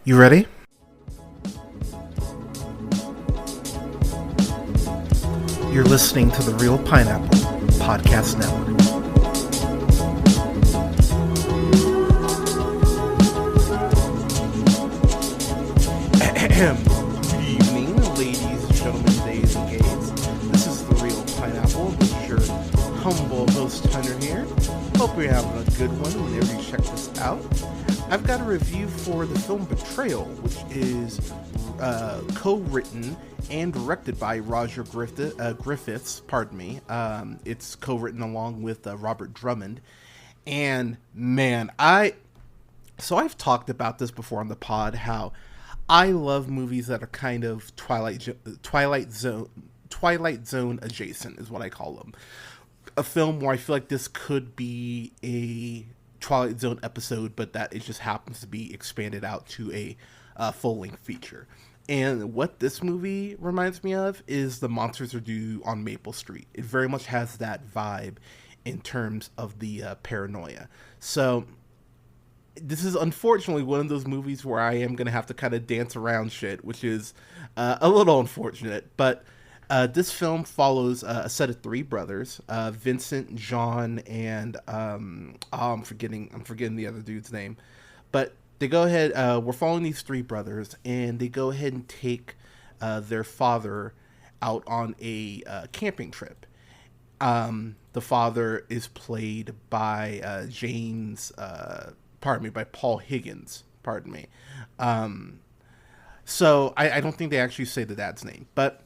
You ready? You're listening to the Real Pineapple Podcast Network. Good evening, ladies, gentlemen, gays, and gays. This is the Real Pineapple. This is your humble host, Hunter here. Hope you're having a good one whenever you check this out. I've got a review for the film Betrayal, which is co-written and directed by Roger Griffiths. Pardon me. It's co-written along with Robert Drummond. And man, I've talked about this before on the pod, how I love movies that are kind of Twilight Zone adjacent, is what I call them. A film where I feel like this could be a Twilight Zone episode, but that it just happens to be expanded out to a full-length feature. And what this movie reminds me of is The Monsters Are Due on Maple Street. It very much has that vibe in terms of the paranoia. So this is unfortunately one of those movies where I am going to have to kind of dance around shit, which is a little unfortunate. But this film follows a set of three brothers, Vincent, John, and I'm forgetting the other dude's name. But they go ahead, we're following these three brothers, and they go ahead and take their father out on a camping trip. The father is played by by Paul Higgins, So I don't think they actually say the dad's name, but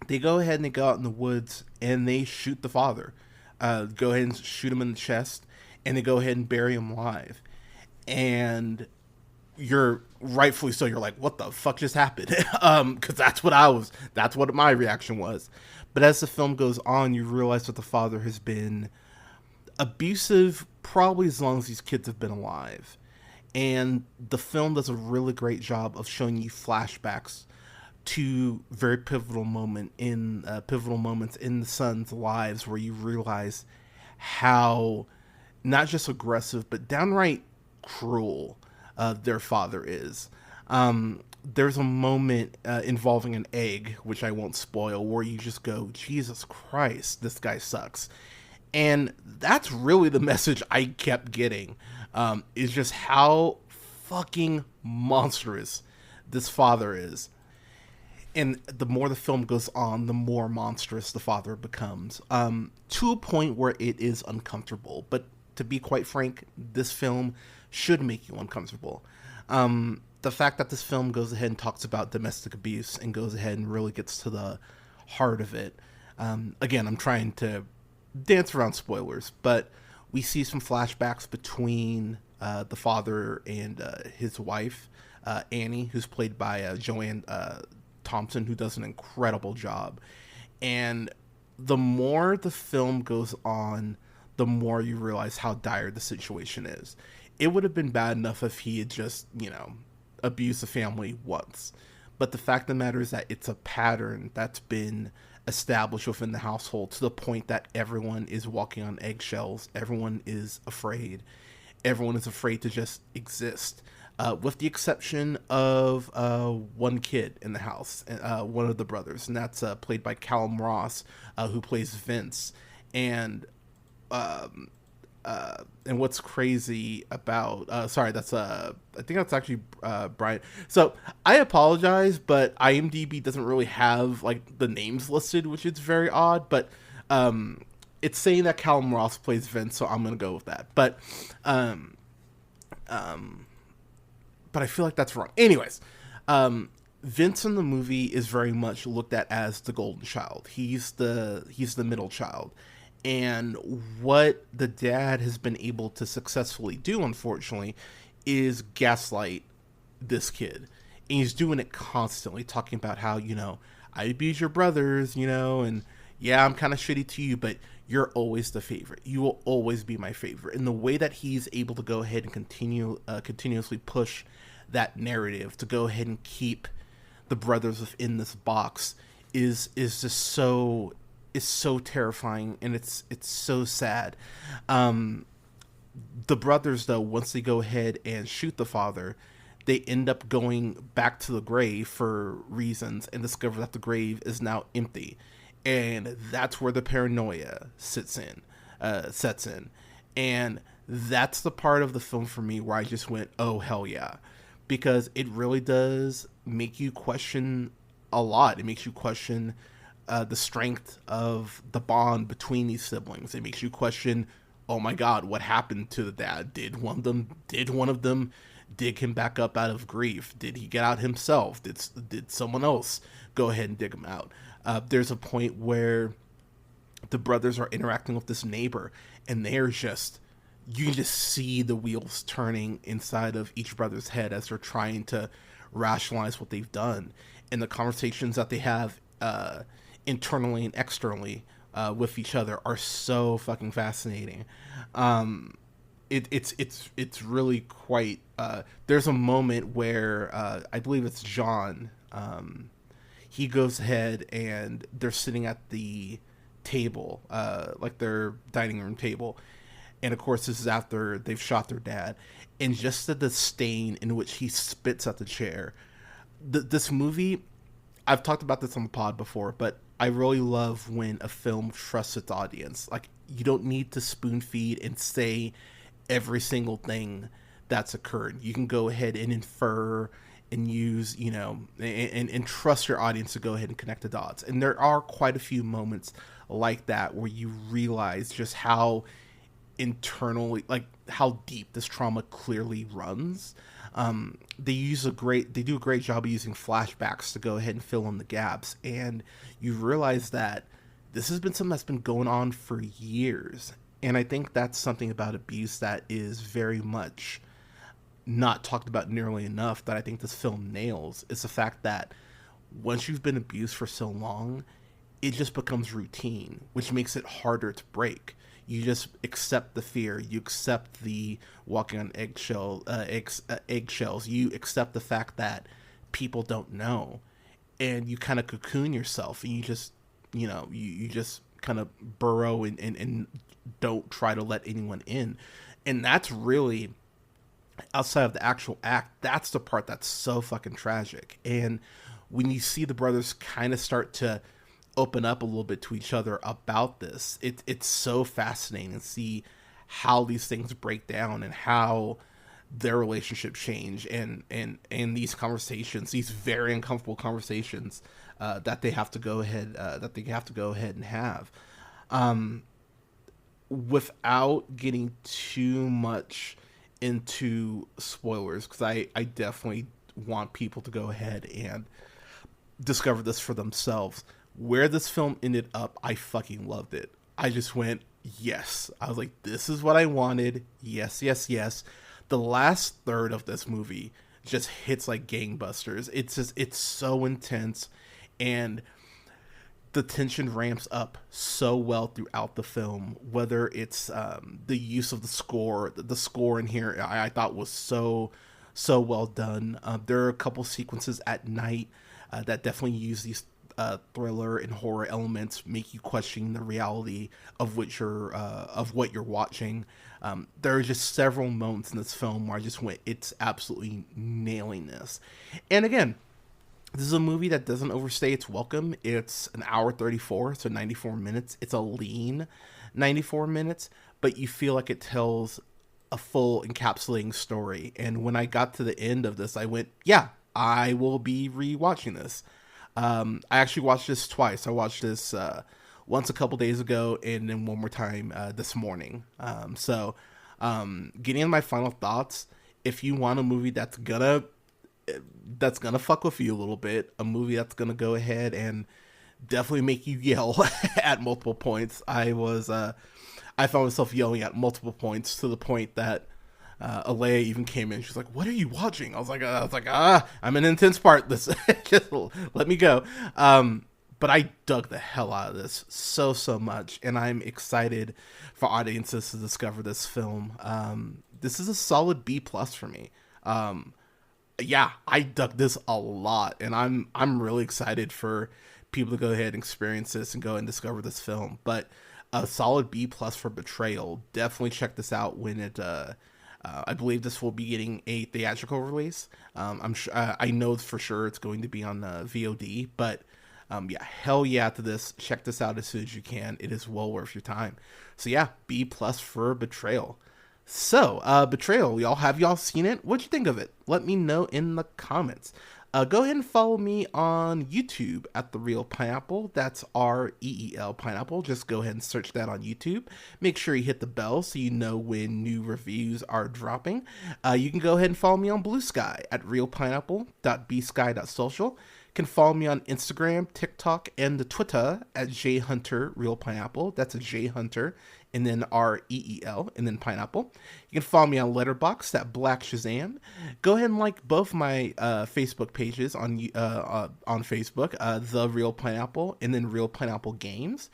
they go ahead and they go out in the woods and they shoot the father. Go ahead and shoot him in the chest, and they go ahead and bury him alive. And you're rightfully so. You're like, what the fuck just happened? Because that's what my reaction was. But as the film goes on, you realize that the father has been abusive probably as long as these kids have been alive. And the film does a really great job of showing you flashbacks to very pivotal moments in the son's lives, where you realize how not just aggressive but downright cruel their father is. There's a moment involving an egg, which I won't spoil, where you just go, Jesus Christ, this guy sucks. And that's really the message I kept getting, is just how fucking monstrous this father is. And the more the film goes on, the more monstrous the father becomes, to a point where it is uncomfortable. But to be quite frank, this film should make you uncomfortable. The fact that this film goes ahead and talks about domestic abuse and goes ahead and really gets to the heart of it. Again, I'm trying to dance around spoilers, but we see some flashbacks between the father and his wife, Annie, who's played by Joanne Thompson, who does an incredible job. And the more the film goes on, the more you realize how dire the situation is. It would have been bad enough if he had just, abused the family once. But the fact of the matter is that it's a pattern that's been established within the household, to the point that everyone is walking on eggshells. Everyone is afraid. Everyone is afraid to just exist. With the exception of one kid in the house, one of the brothers, and that's played by Callum Ross, who plays Vince. And what's crazy about I think that's actually Brian. So I apologize, but IMDb doesn't really have like the names listed, which is very odd. But it's saying that Callum Ross plays Vince, so I'm gonna go with that. But I feel like that's wrong. Anyways, Vince in the movie is very much looked at as the golden child. He's the middle child. And what the dad has been able to successfully do, unfortunately, is gaslight this kid. And he's doing it constantly, talking about how, I abuse your brothers, and yeah, I'm kind of shitty to you, but you're always the favorite. You will always be my favorite. And the way that he's able to go ahead and continuously push that narrative to go ahead and keep the brothers within this box is just so terrifying, and it's so sad. The brothers, though, once they go ahead and shoot the father, they end up going back to the grave for reasons and discover that the grave is now empty. And that's where the paranoia sets in. And that's the part of the film for me where I just went, oh, hell yeah. Because it really does make you question a lot. It makes you question the strength of the bond between these siblings. It makes you question, oh my God, what happened to the dad? Did one of them dig him back up out of grief? Did he get out himself? Did someone else go ahead and dig him out? There's a point where the brothers are interacting with this neighbor, and they're just, you can just see the wheels turning inside of each brother's head as they're trying to rationalize what they've done, and the conversations that they have internally and externally with each other are so fucking fascinating. It's really quite. There's a moment where I believe it's John. He goes ahead and they're sitting at the table, like their dining room table, and of course this is after they've shot their dad, and just the disdain in which he spits at the chair. This movie, I've talked about this on the pod before, but I really love when a film trusts its audience. Like, you don't need to spoon feed and say every single thing that's occurred. You can go ahead and infer and use, and trust your audience to go ahead and connect the dots. And there are quite a few moments like that where you realize just how internally, like how deep this trauma clearly runs. They do a great job of using flashbacks to go ahead and fill in the gaps, and you realize that this has been something that's been going on for years. And I think that's something about abuse that is very much not talked about nearly enough, that I think this film nails. Is the fact that once you've been abused for so long, it just becomes routine, which makes it harder to break. You just accept the fear. You accept the walking on eggshells. You accept the fact that people don't know, and you kind of cocoon yourself, and you just, you just kind of burrow and don't try to let anyone in. And that's really, outside of the actual act, that's the part that's so fucking tragic. And when you see the brothers kind of start to open up a little bit to each other about this, it's so fascinating to see how these things break down and how their relationship change, and these conversations, these very uncomfortable conversations that they have to go ahead and have, without getting too much into spoilers, because I definitely want people to go ahead and discover this for themselves. Where this film ended up, I fucking loved it. I just went, yes. I was like, this is what I wanted. Yes, yes, yes. The last third of this movie just hits like gangbusters. It's so intense, and the tension ramps up so well throughout the film. Whether it's the use of the score in here, I thought was so well done. There are a couple sequences at night that definitely use these thriller and horror elements, make you question the reality of what you're watching. There are just several moments in this film where I just went, it's absolutely nailing this. And again, this is a movie that doesn't overstay its welcome. It's an hour 34, so 94 minutes. It's a lean 94 minutes, but you feel like it tells a full encapsulating story. And when I got to the end of this, I went, yeah, I will be rewatching this. I actually watched this twice. I watched this once a couple days ago, and then one more time this morning. Getting into my final thoughts, if you want a movie that's gonna fuck with you a little bit, a movie that's gonna go ahead and definitely make you yell at multiple points. I found myself yelling at multiple points, to the point that Alea even came in. She's like, "What are you watching?" I was like, I'm an intense part. This, just let me go. But I dug the hell out of this so much, and I'm excited for audiences to discover this film. This is a solid B+ for me. Yeah, I dug this a lot, and I'm really excited for people to go ahead and experience this and go and discover this film. But a solid B+ for Betrayal. Definitely check this out when it I believe this will be getting a theatrical release. I know for sure it's going to be on VOD, but yeah, hell yeah to this. Check this out as soon as you can. It is well worth your time. So yeah, B plus for Betrayal. So, Betrayal, y'all seen it? What'd you think of it? Let me know in the comments. Go ahead and follow me on YouTube at The Real Pineapple. That's REEL Pineapple. Just go ahead and search that on YouTube. Make sure you hit the bell so you know when new reviews are dropping. You can go ahead and follow me on Blue Sky at realpineapple.bsky.social. You can follow me on Instagram, TikTok, and the Twitter at JHunterRealPineapple. That's a J Hunter and then REEL, and then Pineapple. You can follow me on Letterboxd at Black Shazam. Go ahead and like both my Facebook pages on Facebook, The Real Pineapple, and then Real Pineapple Games.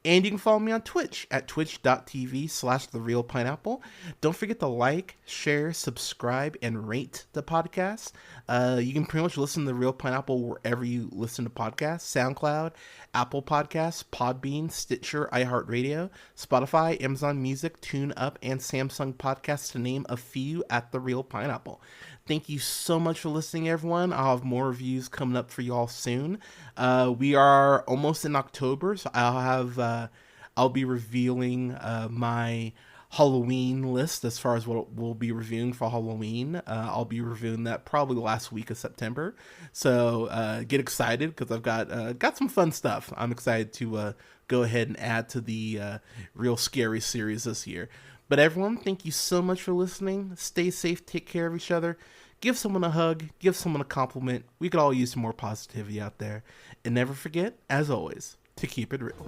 And you can follow me on Twitch at twitch.tv/The Real Pineapple. Don't forget to like, share, subscribe, and rate the podcast. You can pretty much listen to The Real Pineapple wherever you listen to podcasts: SoundCloud, Apple Podcasts, Podbean, Stitcher, iHeartRadio, Spotify, Amazon Music, TuneUp, and Samsung Podcasts, to name a few, at The Real Pineapple. Thank you so much for listening, everyone. I'll have more reviews coming up for y'all soon. We are almost in October, so I'll be revealing my Halloween list as far as what we'll be reviewing for Halloween. I'll be reviewing that probably the last week of September. So get excited, because I've got some fun stuff. I'm excited to go ahead and add to the Real Scary series this year. But everyone, thank you so much for listening. Stay safe, take care of each other. Give someone a hug, give someone a compliment. We could all use some more positivity out there. And never forget, as always, to keep it real.